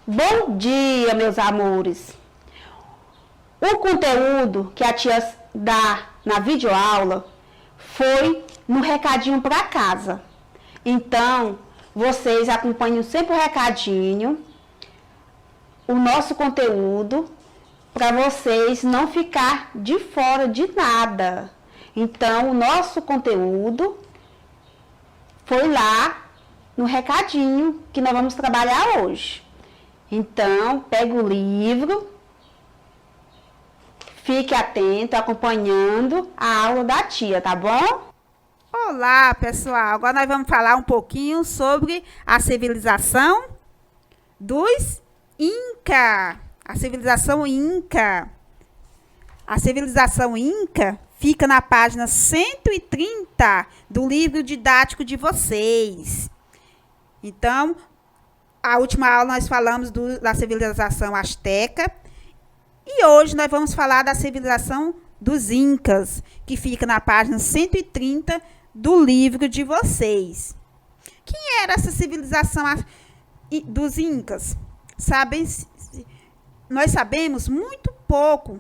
Bom dia, meus amores! O conteúdo que a tia dá na videoaula foi no recadinho para casa. Então, vocês acompanham sempre o recadinho, o nosso conteúdo, para vocês não ficar de fora de nada. Então, o nosso conteúdo foi lá no recadinho que nós vamos trabalhar hoje. Então, pega o livro, fique atento, acompanhando a aula da tia, tá bom? Olá, pessoal! Agora nós vamos falar um pouquinho sobre a civilização dos Inca. A civilização Inca. A civilização Inca fica na página 130 do livro didático de vocês. Então, a última aula nós falamos da civilização asteca e hoje nós vamos falar da civilização dos Incas, que fica na página 130 do livro de vocês. Quem era essa civilização dos Incas? Nós sabemos muito pouco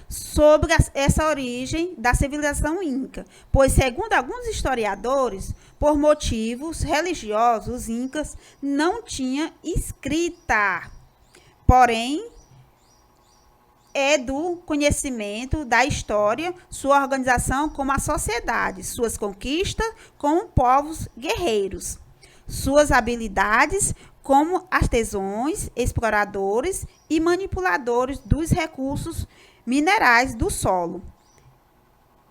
sobre essa origem da civilização Inca, pois, segundo alguns historiadores, por motivos religiosos, os Incas não tinham escrita. Porém, é do conhecimento da história, sua organização como a sociedade, suas conquistas como povos guerreiros, suas habilidades como artesãos, exploradores e manipuladores dos recursos minerais do solo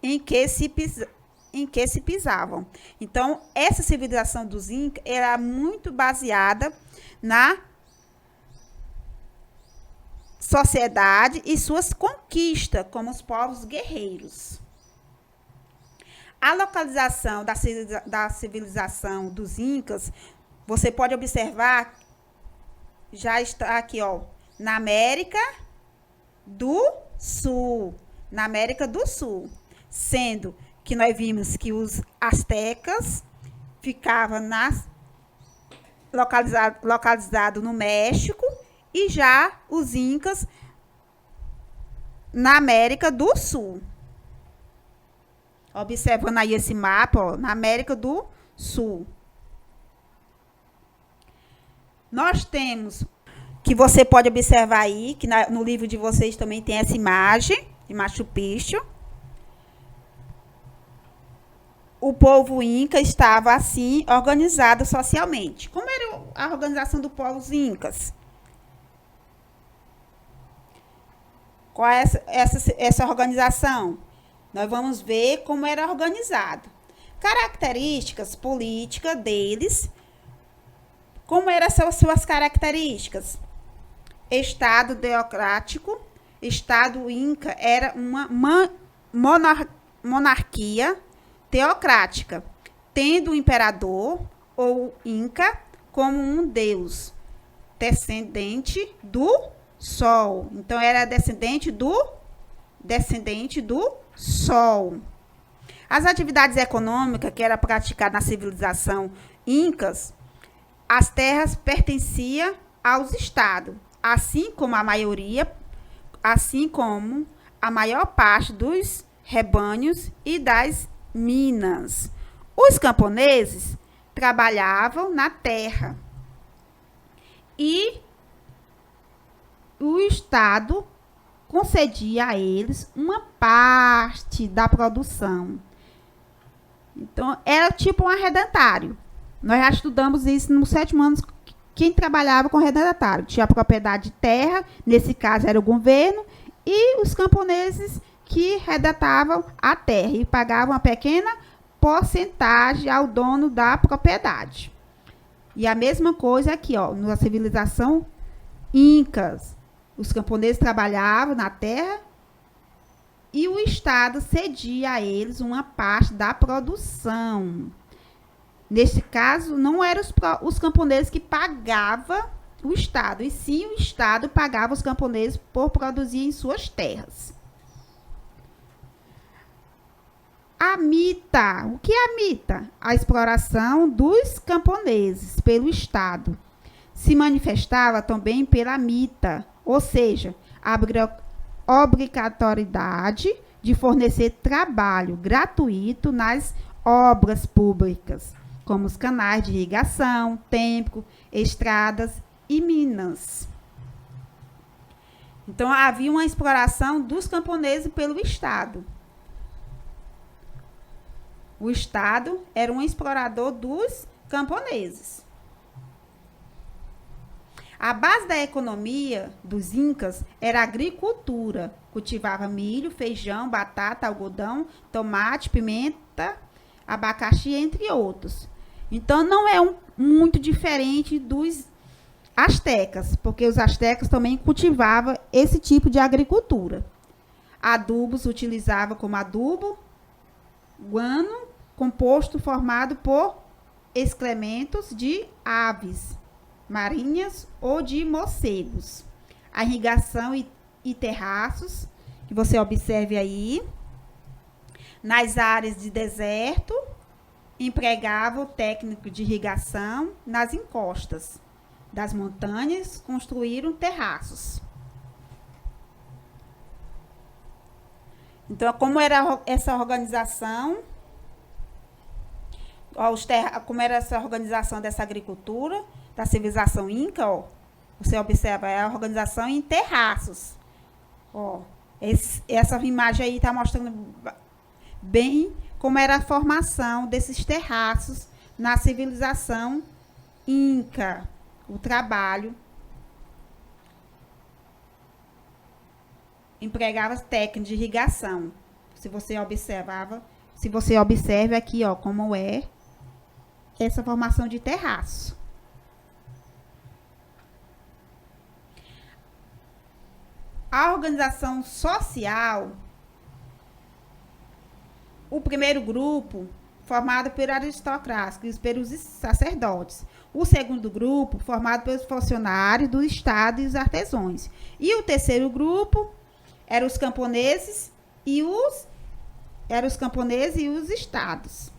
em que se pisavam. Então, essa civilização dos Incas era muito baseada na sociedade e suas conquistas como os povos guerreiros. A localização da civilização dos Incas, você pode observar, já está aqui, ó, na América do Sul. Na América do Sul. Sendo que nós vimos que os astecas ficavam localizado no México e já os Incas na América do Sul. Observando aí esse mapa, ó, na América do Sul. Nós temos, que você pode observar aí, que no livro de vocês também tem essa imagem de Machu Picchu. O povo Inca estava assim organizado socialmente. Como era a organização do povo Incas? Qual é essa organização? Nós vamos ver como era organizado. Características políticas deles. Como eram suas características? Estado teocrático. Estado Inca era uma monarquia teocrática, tendo o imperador ou Inca como um deus, descendente do Sol. Então, era descendente do Sol. As atividades econômicas que eram praticadas na civilização Incas, as terras pertenciam aos estados, assim como a maior parte dos rebanhos e das minas. Os camponeses trabalhavam na terra e o Estado concedia a eles uma parte da produção. Então, era tipo um arrendatário. Nós já estudamos isso nos 7 anos, quem trabalhava com arrendatário. Tinha a propriedade de terra, nesse caso era o governo, e os camponeses que arrendatavam a terra e pagavam uma pequena porcentagem ao dono da propriedade. E a mesma coisa aqui, ó, na civilização Incas. Os camponeses trabalhavam na terra e o Estado cedia a eles uma parte da produção. Neste caso, não eram os camponeses que pagavam o Estado, e sim o Estado pagava os camponeses por produzir em suas terras. A mita. O que é a mita? A exploração dos camponeses pelo Estado, se manifestava também pela mita, ou seja, a obrigatoriedade de fornecer trabalho gratuito nas obras públicas, como os canais de irrigação, templo, estradas e minas. Então, havia uma exploração dos camponeses pelo Estado. O Estado era um explorador dos camponeses. A base da economia dos incas era a agricultura. Cultivava milho, feijão, batata, algodão, tomate, pimenta, abacaxi, entre outros. Então, não é muito diferente dos astecas, porque os astecas também cultivavam esse tipo de agricultura. Adubos utilizavam como adubo guano, composto formado por excrementos de aves marinhas ou de morcegos. A irrigação e terraços, que você observe aí, nas áreas de deserto, empregava o técnico de irrigação. Nas encostas das montanhas, construíram terraços. Então, como era essa organização, como era essa organização dessa agricultura, da civilização inca, ó, você observa, é a organização em terraços. Ó, essa imagem aí está mostrando bem como era a formação desses terraços na civilização inca. O trabalho empregava técnicas de irrigação. Se você observa aqui, ó, como é essa formação de terraço. A organização social, o primeiro grupo, formado por aristocratas e pelos sacerdotes. O segundo grupo, formado pelos funcionários do Estado e os artesãos. E o terceiro grupo eram os camponeses e os estados.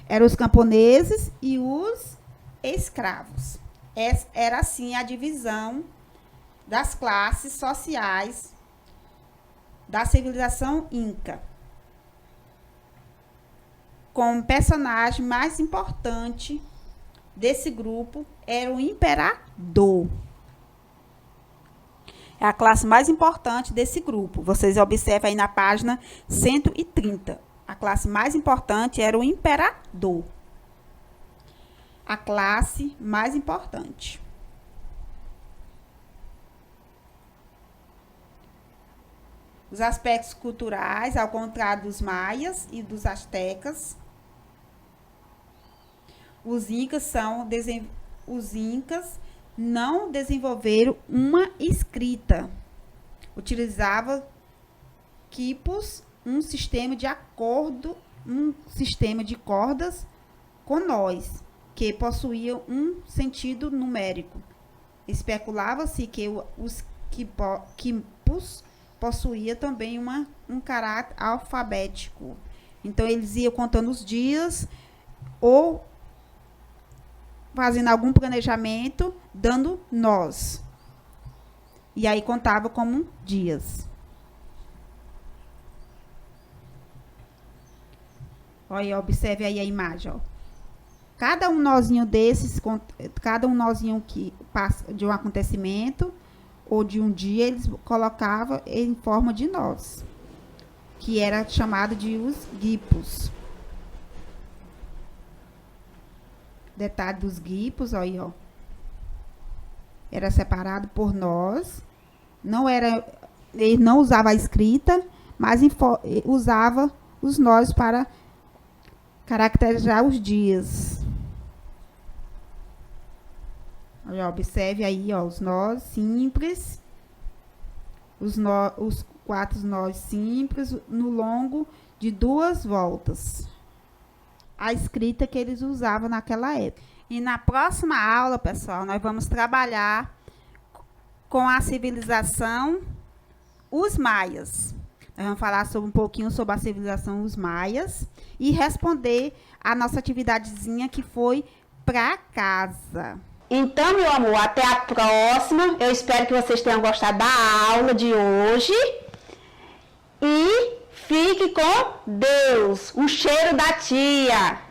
Eram os camponeses e os escravos. Era assim a divisão das classes sociais da civilização inca. Como personagem mais importante desse grupo era o imperador. É a classe mais importante desse grupo. Vocês observam aí na página 130. A classe mais importante era o imperador. A classe mais importante. Os aspectos culturais, ao contrário dos maias e dos astecas, os incas não desenvolveram uma escrita. Utilizavam quipos, um sistema de cordas com nós, que possuía um sentido numérico. Especulava-se que os quipos possuía também um caráter alfabético. Então, eles iam contando os dias ou fazendo algum planejamento, dando nós. E aí contava como dias. Olha, observe aí a imagem. Ó. Cada um nozinho desses, cada um nozinho que passa de um acontecimento ou de um dia, eles colocavam em forma de nós, que era chamado de os guipos. Detalhe dos guipos, aí, ó. Era separado por nós. Ele não usava a escrita, mas usava os nós para caracterizar os dias. Olha, observe aí, ó, os nós simples, os 4 nós simples no longo de 2 voltas. A escrita que eles usavam naquela época. E na próxima aula, pessoal, nós vamos trabalhar com a civilização os maias. Nós vamos falar um pouquinho sobre a civilização os maias e responder a nossa atividadezinha que foi para casa. Então, meu amor, até a próxima. Eu espero que vocês tenham gostado da aula de hoje. E fique com Deus. Um cheiro da tia.